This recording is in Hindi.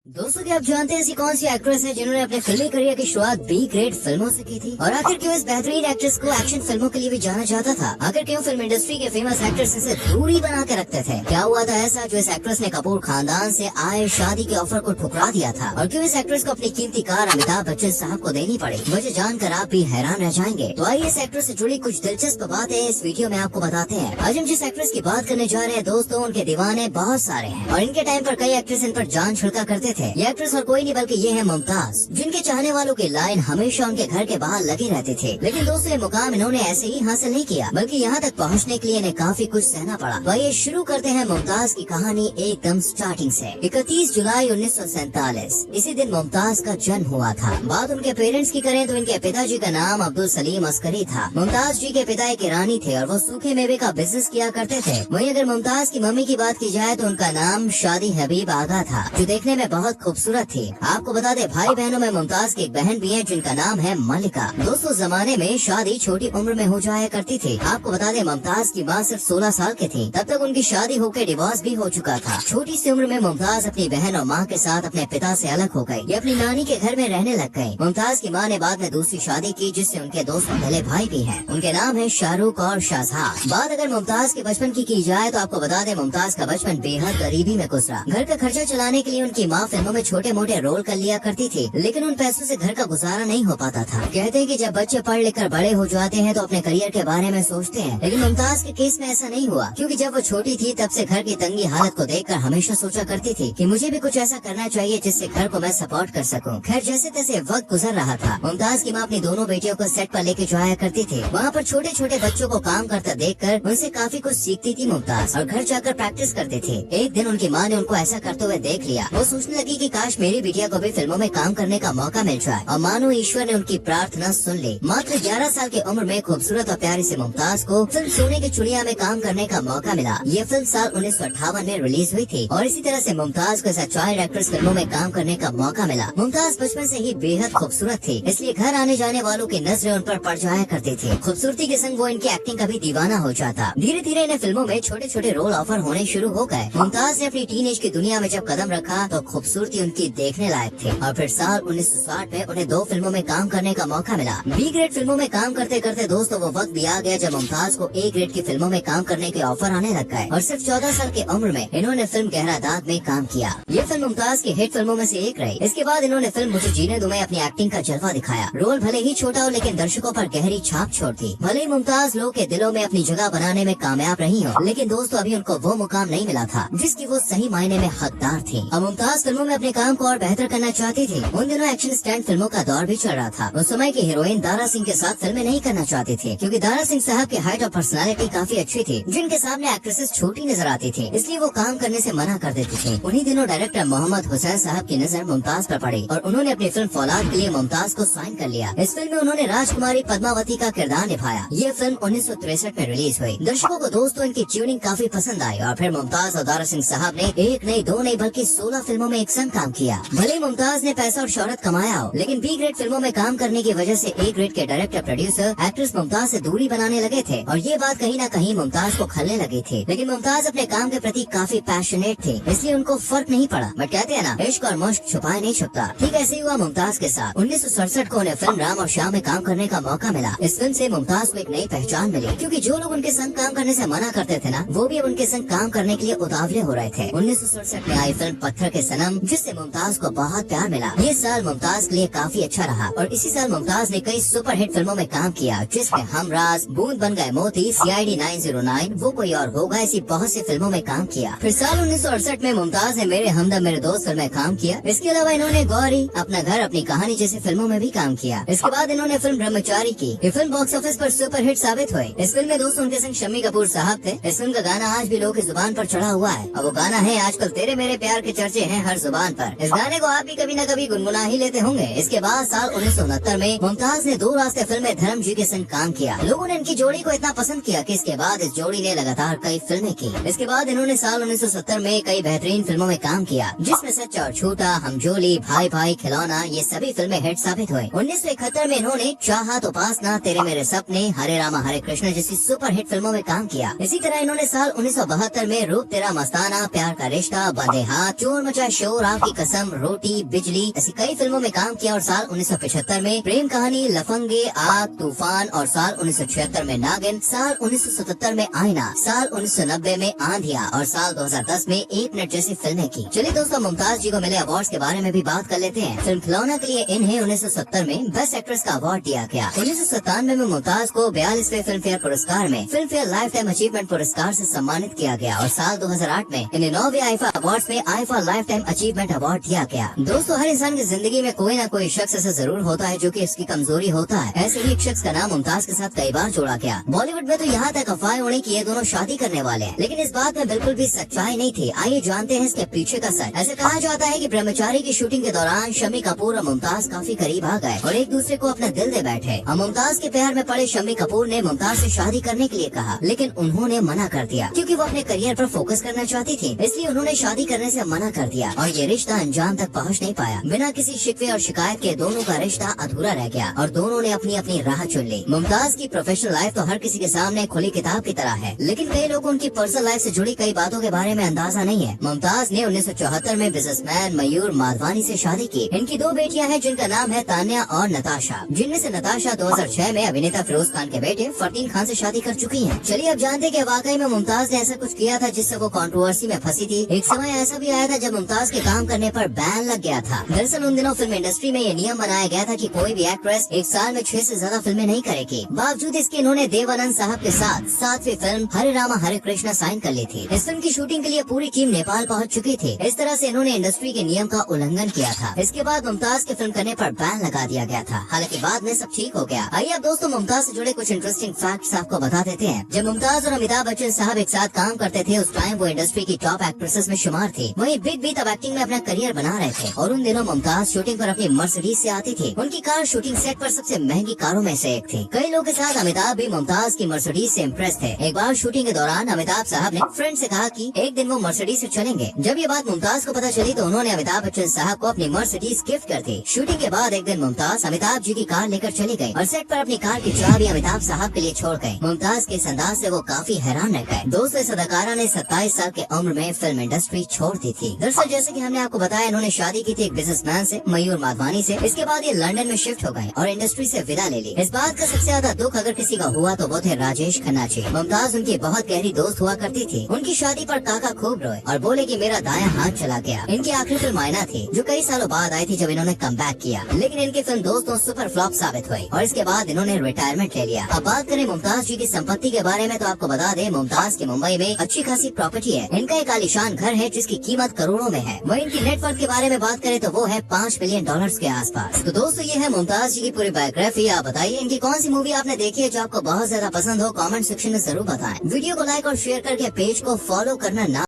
दोस्तों क्या आप जानते हैं ऐसी कौन सी एक्ट्रेस है जिन्होंने अपने फिल्मी करियर की शुरुआत बी ग्रेड फिल्मों से की थी और आखिर क्यों इस बेहतरीन एक्ट्रेस को एक्शन फिल्मों के लिए भी जाना जाता था। आखिर क्यों फिल्म इंडस्ट्री के फेमस एक्टर्स इसे दूरी बना के रखते थे। क्या हुआ था ऐसा जो इस एक्ट्रेस ने कपूर खानदान से आए शादी के ऑफर को ठुकरा दिया था और क्यों इस एक्ट्रेस को अपनी कीमती कार अमिताभ बच्चन साहब को देनी पड़ी। वजह जानकर आप भी हैरान रह जाएंगे। तो आइए इस एक्ट्रेस से जुड़ी कुछ दिलचस्प बातें इस वीडियो में आपको बताते हैं। आज हम जिस एक्ट्रेस की बात करने जा रहे हैं दोस्तों, उनके दीवाने बहुत सारे हैं और इनके टाइम पर कई एक्ट्रेस इन पर जान छिड़का करते थे। ये एक्ट्रेस और कोई नहीं बल्कि ये है मुमताज, जिनके चाहने वालों की लाइन हमेशा उनके घर के बाहर लगे रहते थे। लेकिन दोस्तों ये मुकाम इन्होंने ऐसे ही हासिल नहीं किया बल्कि यहाँ तक पहुँचने के लिए इन्हें काफी कुछ सहना पड़ा। तो आइए शुरू करते हैं मुमताज की कहानी एकदम स्टार्टिंग से। 31 जुलाई 1947 इसी दिन मुमताज का जन्म हुआ था। बात उनके पेरेंट्स की करें तो इनके पिताजी का नाम अब्दुल सलीम अस्करी था। मुमताज जी के पिता एक ईरानी थे और वो सूखे मेवे का बिजनेस किया करते थे। वहीं अगर मुमताज की मम्मी की बात की जाए तो उनका नाम शादी हबीब आगा था, जो देखने में बहुत खूबसूरत थी। आपको बता दे भाई बहनों में मुमताज की एक बहन भी है जिनका नाम है मलिका। दोस्तों जमाने में शादी छोटी उम्र में हो जाया करती थी। आपको बता दे मुमताज की माँ सिर्फ 16 साल की थी, तब तक उनकी शादी होकर डिवोर्स भी हो चुका था। छोटी सी उम्र में मुमताज अपनी बहन और माँ के साथ अपने पिता से अलग हो गई। ये अपनी नानी के घर में रहने लग गयी। मुमताज की माँ ने बाद में दूसरी शादी की जिससे उनके दो पहले भाई भी हैं। उनके नाम है शाहरुख और शाहजहां। बात अगर मुमताज के बचपन की जाए तो आपको बता दे मुमताज का बचपन बेहद गरीबी में गुजरा। घर का खर्चा चलाने के लिए उनकी माँ फिल्मों में छोटे मोटे रोल कर लिया करती थी, लेकिन उन पैसों से घर का गुजारा नहीं हो पाता था। कहते हैं कि जब बच्चे पढ़ लिख कर बड़े हो जाते हैं तो अपने करियर के बारे में सोचते हैं, लेकिन मुमताज के केस में ऐसा नहीं हुआ, क्योंकि जब वो छोटी थी तब से घर की तंगी हालत को देखकर हमेशा सोचा करती थी कि मुझे भी कुछ ऐसा करना चाहिए जिससे घर को मैं सपोर्ट कर सकूं। खैर जैसे तैसे वक्त गुजर रहा था। मुमताज की माँ अपनी दोनों बेटियों को सेट पर लेके जाया करती थी। वहाँ पर छोटे छोटे बच्चों को काम करता देखकर उनसे काफी कुछ सीखती थी मुमताज और घर जाकर प्रैक्टिस करती थी। एक दिन उनकी माँ ने उनको ऐसा करते हुए देख लिया। वो सोचने लगी कि काश मेरी बिटिया को भी फिल्मों में काम करने का मौका मिल जाए और मानो ईश्वर ने उनकी प्रार्थना सुन ली। मात्र 11 साल की उम्र में खूबसूरत और प्यारी से मुमताज को फिल्म सोने की चिड़िया में काम करने का मौका मिला। ये फिल्म साल 1958 में रिलीज हुई थी और इसी तरह से मुमताज को चाइल्ड एक्ट्रेस फिल्मों में काम करने का मौका मिला। मुमताज बचपन से ही बेहद खूबसूरत थी, इसलिए घर आने जाने वालों की नजरें उन पर पड़ जाया करती थी। खूबसूरती के संग वो इनकी एक्टिंग का भी दीवाना हो जाता। धीरे धीरे इन्हें फिल्मों में छोटे छोटे रोल ऑफर होने शुरू हो गए। मुमताज ने अपनी टीनेज की दुनिया में जब कदम रखा तो खूबसूरती उनकी देखने लायक थी और फिर साल 1960 में उन्हें 2 फिल्मों में काम करने का मौका मिला। बी ग्रेड फिल्मों में काम करते करते दोस्तों वो वक्त भी आ गया जब मुमताज को ए ग्रेड की फिल्मों में काम करने के ऑफर आने लग गए और सिर्फ 14 साल की उम्र में इन्होंने फिल्म गहरा दाग में काम किया। ये फिल्म मुमताज की हिट फिल्मों में से एक रही। इसके बाद इन्होंने फिल्म मुझे जीने दो में अपनी एक्टिंग का जलवा दिखाया। रोल भले ही छोटा हो लेकिन दर्शकों पर गहरी छाप छोड़ती। भले ही मुमताज लोग के दिलों में अपनी जगह बनाने में कामयाब रही हो, लेकिन दोस्तों अभी उनको वो मुकाम नहीं मिला था जिसकी वो सही मायने में हकदार थी। अब मुमताज फिल्मों में अपने काम को और बेहतर करना चाहती थी। उन दिनों एक्शन स्टैंड फिल्मों का दौर भी चल रहा था। उस समय की हीरोइन दारा सिंह के साथ फिल्में नहीं करना चाहती थी, क्योंकि दारा सिंह साहब की हाइट और पर्सनालिटी काफी अच्छी थी, जिनके सामने एक्ट्रेसेस छोटी नजर आती थी, इसलिए वो काम करने से मना कर देती थी। उन्हीं दिनों डायरेक्टर मोहम्मद हुसैन साहब की नजर मुमताज पर पड़ी और उन्होंने अपनी फिल्म फौलाद के लिए मुमताज को साइन कर लिया। इस फिल्म में उन्होंने राजकुमारी पद्मावती का किरदार निभाया। ये फिल्म 1963 में रिलीज हुई। दर्शकों को दोस्तों इनकी ट्यूनिंग काफी पसंद आई और फिर मुमताज और दारा सिंह साहब ने एक नहीं दो नहीं बल्कि 16 फिल्मों में एक संग काम किया। भले मुमताज ने पैसा और शोहरत कमाया हो, लेकिन बी ग्रेड फिल्मों में काम करने की वजह से ए ग्रेड के डायरेक्टर प्रोड्यूसर एक्ट्रेस मुमताज से दूरी बनाने लगे थे और ये बात कहीं न कहीं मुमताज को खलने लगी थी। लेकिन मुमताज अपने काम के प्रति काफी पैशनेट थी, इसलिए उनको फर्क नहीं पड़ा। बट कहते हैं ना, इश्क और मुश्क छुपाए नहीं छुपता। ठीक ऐसे ही हुआ मुमताज के साथ। 1967 को उन्हें फिल्म राम और श्याम में काम करने का मौका मिला। इस फिल्म से मुमताज को एक नई पहचान मिली, क्योंकि जो लोग उनके संग काम करने से मना करते थे ना, वो भी अब उनके संग काम करने के लिए उतावले हो रहे थे। 1967 में आई फिल्म पत्थर के सनम, जिससे मुमताज को बहुत प्यार मिला। ये साल मुमताज के लिए काफी अच्छा रहा और इसी साल मुमताज ने कई सुपरहिट फिल्मों में काम किया, जिसमें हमराज, बूंद बन गए मोती, CID 909, वो कोई और होगा, ऐसी बहुत सी फिल्मों में काम किया। फिर साल 1968 में मुमताज ने मेरे हमदम मेरे दोस्त फिल्म में काम किया। इसके अलावा इन्होंने गौरी, अपना घर अपनी कहानी जैसी फिल्मों में भी काम किया। इसके बाद इन्होंने फिल्म ब्रह्मचारी की। ये फिल्म बॉक्स ऑफिस पर सुपरहिट साबित हुई। इस फिल्म में दोस्तों उनके संग शम्मी कपूर साहब थे। इस फिल्म का गाना आज भी लोगों की जुबान पर चढ़ा हुआ है और वो गाना है आजकल तेरे मेरे प्यार के चर्चे हैं हर जुबान पर। इस गाने को आप भी कभी न कभी गुनगुना ही लेते होंगे। इसके बाद साल 1969 में मुमताज ने 2 रास्ते फिल्म में धर्म जी के संग काम किया। लोगों ने इनकी जोड़ी को इतना पसंद किया कि इसके बाद इस जोड़ी ने लगातार कई फिल्में की। इसके बाद इन्होंने साल 1970 में कई बेहतरीन फिल्मों में काम किया, जिसमें सच्चा और झूठा, हमजोली, भाई भाई, खिलौना, ये सभी फिल्में हिट साबित हुई। 1971 में इन्होंने चाहत उपासना, तेरे मेरे सपने, हरे रामा हरे कृष्ण जैसी सुपरहिट फिल्मों में काम किया। इसी तरह इन्होंने साल 1972 में रूप तेरा मस्ताना, प्यार का रिश्ता, बंधे हाथ, चोर मचा शोर चोर, आपकी कसम, रोटी, बिजली ऐसी कई फिल्मों में काम किया और साल 1975 में प्रेम कहानी, लफंगे, आग, तूफान और साल 1976 में नागिन, साल 1977 में आईना, साल 1990 में आंधिया और साल 2010 में 1 मिनट जैसी फिल्में की। चलिए दोस्तों, मुमताज जी को मिले अवार्ड्स के बारे में भी बात कर लेते हैं। फिल्म खिलौना के लिए इन्हें 1970 में बेस्ट एक्ट्रेस का अवार्ड दिया गया। 1997 में मुमताज को 42वें फिल्म फेयर पुरस्कार में film fair life time achievement पुरस्कार से सम्मानित किया गया और साल 2008 में इन्हें 9वें आईफा अवार्ड्स में IIFA life time achievement award दिया गया। दोस्तों, हर इंसान की जिंदगी में कोई न कोई शख्स ऐसा जरूर होता है जो कि इसकी कमजोरी होता है। ऐसे ही एक शख्स का नाम मुमताज के साथ कई बार जोड़ा गया। बॉलीवुड में तो यहाँ तक अफवाहें उड़ी कि ये दोनों शादी करने वाले हैं, लेकिन इस बात में बिल्कुल भी सच्चाई नहीं थी। आइए जानते हैं इसके पीछे का सच। ऐसे कहा जाता है कि ब्रह्मचारी की शूटिंग के दौरान शम्मी कपूर और मुमताज काफी करीब आ गए और एक दूसरे को अपना दिल दे बैठे। और मुमताज के प्यार में पड़े शम्मी कपूर ने मुमताज से शादी करने के लिए कहा, लेकिन उन्होंने मना कर दिया क्योंकि वो अपने करियर पर फोकस करना चाहती थी। इसलिए उन्होंने शादी करने से मना कर दिया और ये रिश्ता अंजाम तक पहुंच नहीं पाया। बिना किसी शिकवे और शिकायत के दोनों का रिश्ता अधूरा रह गया और दोनों ने अपनी अपनी राह चुन ली। मुमताज की प्रोफेशनल लाइफ तो हर किसी के सामने खुली किताब की तरह है, लेकिन कई लोगों उनकी पर्सनल लाइफ से जुड़ी कई बातों के बारे में अंदाजा नहीं है। मुमताज ने 1974 में बिजनेसमैन मयूर माधवानी से शादी की। इनकी 2 बेटियां हैं जिनका नाम है तान्या और नताशा, जिनमें से नताशा 2006 में अभिनेता फिरोज खान के बेटे फरदीन खान से शादी कर चुकी हैं। चलिए अब जानते हैं कि वाकई में मुमताज ने ऐसा कुछ किया था जिससे वो कंट्रोवर्सी में फंसी थी। एक समय ऐसा भी आया था जब मुमताज के काम करने पर बैन लग गया था। दरअसल उन दिनों फिल्म इंडस्ट्री में ये नियम बनाया गया था कि कोई भी एक्ट्रेस एक साल में 6 से ज्यादा फिल्में नहीं करेगी। बावजूद इसके इन्होंने देव आनंद साहब के साथ 7वीं फिल्म हरे रामा हरे कृष्णा साइन कर ली थी। इस फिल्म की शूटिंग के लिए पूरी टीम नेपाल पहुंच चुकी थी। इस तरह से इन्होंने इंडस्ट्री के नियम का उल्लंघन किया था। इसके बाद मुमताज की फिल्म करने पर बैन लगा दिया गया था। हालांकि बाद में सब ठीक हो गया। आइए अब दोस्तों, मुमताज से जुड़े कुछ इंटरेस्टिंग फैक्ट्स आपको बता देते हैं। जब मुमताज और अमिताभ बच्चन साहब एक साथ काम करते थे उस टाइम वो इंडस्ट्री की टॉप एक्ट्रेसेस में शुमार थी। वहीं बिग बी तब एक्टिंग में अपना करियर बना रहे थे और उन दिनों मुमताज शूटिंग पर अपनी मर्सिडीज से आती थी। उनकी कार शूटिंग सेट पर सबसे महंगी कारों में से एक थी। कई लोगों के साथ अमिताभ भी मुमताज की मर्सिडीज से इम्प्रेस थे। एक बार शूटिंग के दौरान अमिताभ साहब ने फ्रेंड से कहा कि एक दिन वो मर्सिडीज से चलेंगे। जब ये बात मुमताज को पता चली तो उन्होंने अमिताभ बच्चन साहब को अपनी मर्सिडीज गिफ्ट कर दी। शूटिंग के बाद एक दिन मुमताज अमिताभ जी की कार लेकर चली गयी और सेट पर अपनी कार की चाबी अमिताभ साहब के लिए छोड़ गयी। मुमताज के इस अंदाज से वो काफी हैरान रह गए। दोस्तों, इस अदाकारा ने 27 साल की उम्र में फिल्म इंडस्ट्री छोड़ दी थी। दरअसल जैसे कि हमने आपको बताया, इन्होंने शादी की थी एक बिजनेसमैन से, मयूर माधवानी से। इसके बाद ये लंदन में शिफ्ट हो गए और इंडस्ट्री से विदा ले ली। इस बात का सबसे ज्यादा दुख अगर किसी का हुआ तो वो थे राजेश खन्ना जी। मुमताज उनकी बहुत गहरी दोस्त हुआ करती थी। उनकी शादी पर काका खूब रोए और बोले कि मेरा दायां हाथ चला गया। इनकी आखिरी फिल्म आईना थी जो कई सालों बाद आई थी जब इन्होंने कमबैक किया, लेकिन इनकी फिल्म दोस्तों सुपर फ्लॉप साबित हुई और इसके बाद इन्होंने रिटायरमेंट ले लिया। अब बात करें मुमताज जी की संपत्ति के बारे में तो आपको बता दें, मुमताज की मुंबई में अच्छी खासी प्रॉपर्टी है। इनका एक आलीशान घर है जिसकी कीमत करोड़ों में है। वहीं इनकी नेटवर्थ के बारे में बात करें तो वो है $5 बिलियन के आसपास। तो दोस्तों, ये है मुमताज जी की पूरी बायोग्राफी। आप बताइए इनकी कौन सी मूवी आपने देखी है जो आपको बहुत ज्यादा पसंद हो। कमेंट सेक्शन में जरूर बताएं। वीडियो को लाइक और शेयर करके पेज को फॉलो करना ना